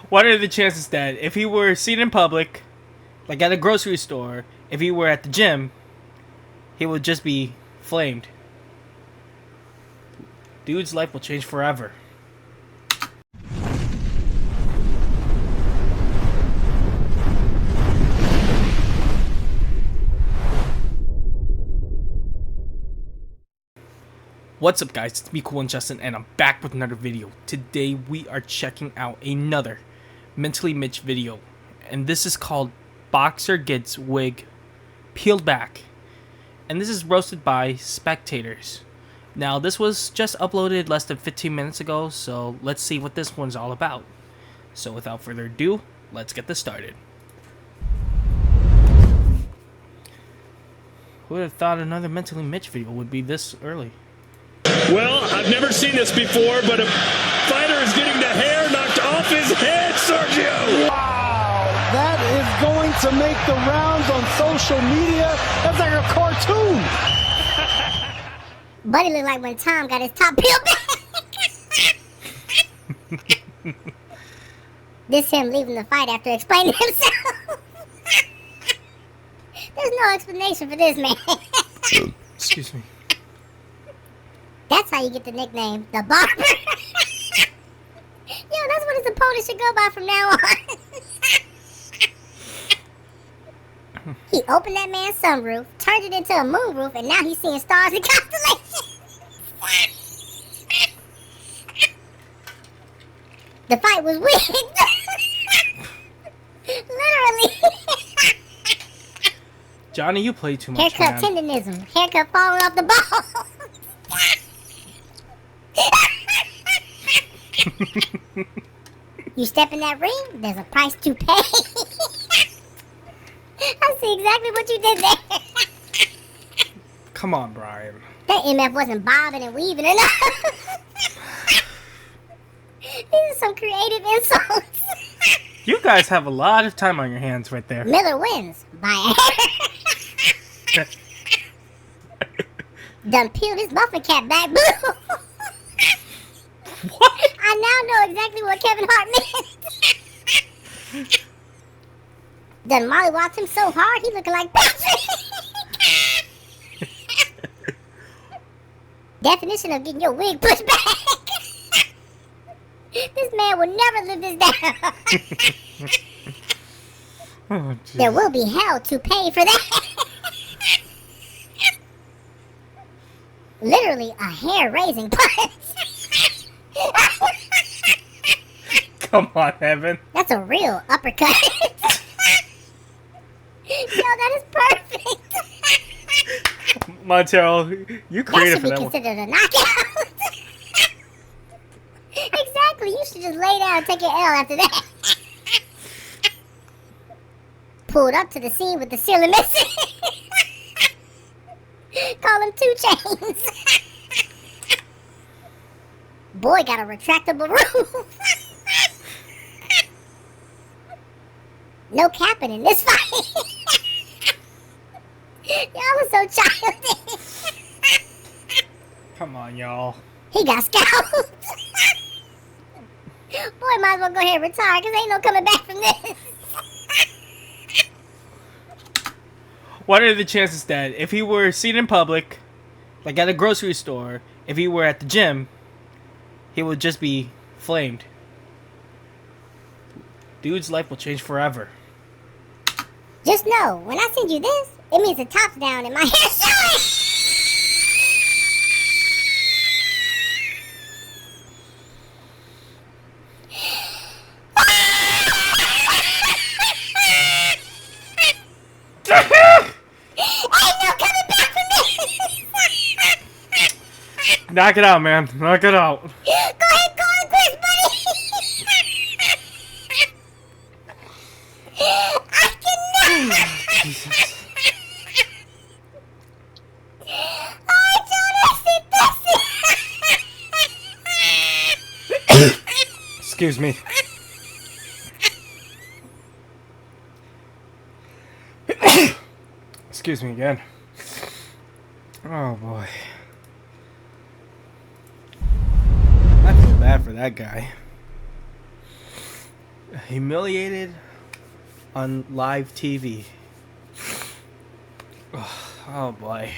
What are the chances that if he were seen in public, like at a grocery store, if he were at the gym, he would just be flamed? Dude's life will change forever. What's up, guys? It's me, Cool and Justin, and I'm back with another video. Today we are checking out another Mentally Mitch video, and this is called Boxer Gets Wig Peeled Back, and this is roasted by Spectators. Now, this was just uploaded less than 15 minutes ago, so let's see what this one's all about. So without further ado, let's get this started. Who would have thought another Mentally Mitch video would be this early? Well, I've never seen this before, but a fighter is getting the hair knocked off his head, Sergio! Wow, that is going to make the rounds on social media. That's like a cartoon. Buddy looked like when Tom got his top peeled back. This him leaving the fight after explaining himself. There's no explanation for this, man. Excuse me. That's how you get the nickname, the Barber. Yo, that's what his opponent should go by from now on. He opened that man's sunroof, turned it into a moonroof, and now he's seeing stars and constellations. The fight was rigged. Literally. Johnny, you play too much, Haircut man. tendonism. Haircut falling off the ball. You step in that ring, there's a price to pay. I see exactly what you did there. Come on, Brian. That MF wasn't bobbing and weaving enough. These are some creative insults. You guys have a lot of time on your hands right there. Miller wins by a hair. Done peeled his muffin cap back blue. What? I now know exactly what Kevin Hart meant. Done mollywopped him so hard he looking like Patrick. Definition of getting your wig pushed back. This man will never live this down. Oh, There will be hell to pay for that. Literally a hair-raising punch. come on, Evan. That's a real uppercut. Yo, that is perfect. Montero, you That created should for be that one. considered a knockout. Exactly. You should just lay down and take your L after that. Pulled up to the scene with the ceiling missing. Call him 2 Chains. Boy got a retractable roof. No capping in this fight. Y'all are so childish. Come on, y'all. He got scalped. Boy, might as well go ahead and retire, because ain't no coming back from this. What are the chances that if he were seen in public, like at a grocery store, if he were at the gym, he would just be flamed? Dude's life will change forever. Just know, when I send you this, it means the top's down and my hair's showing. Ain't no coming back from this. Knock it out, man. Knock it out. Go ahead, call it quits, buddy. I cannot. Jesus. Alright, Jonas, Excuse me. Excuse me again. Oh boy. I feel bad for that guy. humiliated on live TV. Oh boy.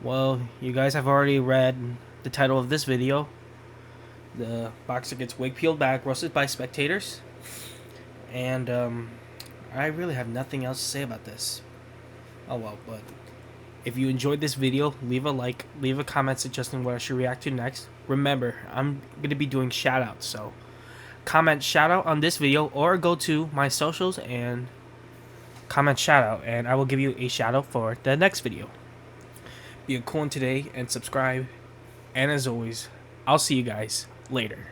Well, you guys have already read the title of this video. The boxer gets wig peeled back, roasted by spectators. And I really have nothing else to say about this. Oh well, but if you enjoyed this video, leave a like, leave a comment suggesting what I should react to next. Remember, I'm going to be doing shoutouts, so comment shoutout on this video or go to my socials and comment shoutout, and I will give you a shoutout for the next video. Be a cool one today and subscribe. And as always, I'll see you guys later.